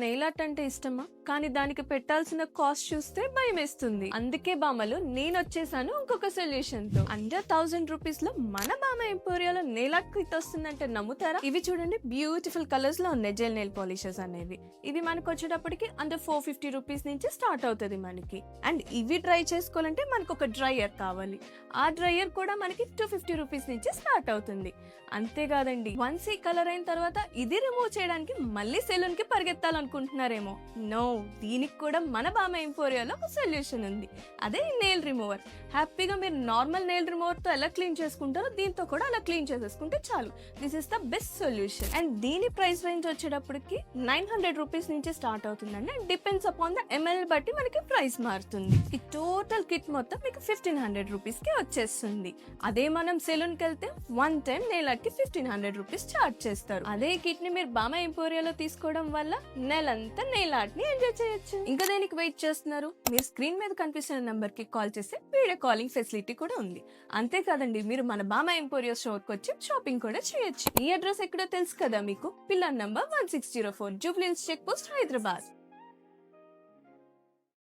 Nail art అంటే ఇష్టమా, కానీ దానికి పెట్టాల్సిన కాస్ట్ చూస్తే భయం వేస్తుంది. అందుకే బామలు నేను వచ్చేసాను ఇంకొక సొల్యూషన్ తో. అండర్ 1000 రూపీస్ లో మన బామ ఎంపోరియాలో నెయిల్ ఆర్ట్ కిట్ వస్తుందంటే నమ్ముతారా? ఇవి చూడండి, బ్యూటిఫుల్ కలర్స్ లో ఉన్నాయి జెల్ నెయిల్ పాలిషెస్ అనేవి. ఇవి మనకు వచ్చేటప్పటికి అండర్ 450 రూపీస్ నుంచి స్టార్ట్ అవుతుంది మనకి. అండ్ ఇవి డ్రై చేసుకోవాలంటే మనకు ఒక డ్రైయర్ కావాలి. ఆ డ్రైయర్ కూడా మనకి 250 రూపీస్ నుంచి స్టార్ట్ అవుతుంది. అంతేకాదండి, వన్స్ ఈ కలర్ అయిన తర్వాత ఇది రిమూవ్ చేయడానికి మళ్ళీ సెలూన్ కి పరిగెత్తాలనుకుంటున్నారేమో. నో, దీనికి కూడా మన బామ ఎంపోరియాలో ఒక సొల్యూషన్ ఉంది. అదే నెయిల్ రిమూవర్. హ్యాపీగా మీరు నార్మల్ నెయిల్ రిమూవర్ తో ఎలా క్లీన్ చేసుకుంటారో దీంతో కూడా అలా క్లీన్ చేసేసుకుంటే చాలు. This is the best solution. And దీని ప్రైస్ రేంజ్ వచ్చేటప్పటికి 900 రూపీస్ నుంచి స్టార్ట్ అవుతుందండి. And depends upon the ML బట్టి మనకి ప్రైస్ మారుతుంది. ఈ టోటల్ కిట్ మొత్తం మీకు 1500 రూపీస్ కి వచ్చేస్తుంది. అదే మనం సెలూన్ కి వెళ్తే వన్ టైం నెయిల్ ఆర్ట్ కి 1500 రూపీస్ చార్జ్ చేస్తారు. అదే కిట్ ని మీరు బామ ఎంపోరియాలో తీసుకోవడం వల్ల నెలంతా నెయిల్ ఆర్ట్ ని ఎంజాయ్ చేయొచ్చు. ఇంకా దేనికి వెయిట్ చేస్తున్నారు? మీరు స్క్రీన్ మీద కనిపిస్తున్న నంబర్ కి కాల్ చేస్తే వీడియో కాలింగ్ ఫెసిలిటీ కూడా ఉంది. అంతేకాదండి, మీరు మన బామ ఎంపోరియా స్టోర్ కి వచ్చి షాపింగ్ కూడా చేయొచ్చు. ఈ అడ్రస్ ఎక్కడో తెలుసు కదా మీకు. Pillar number 1604, Jubilee Hills check post, Hyderabad.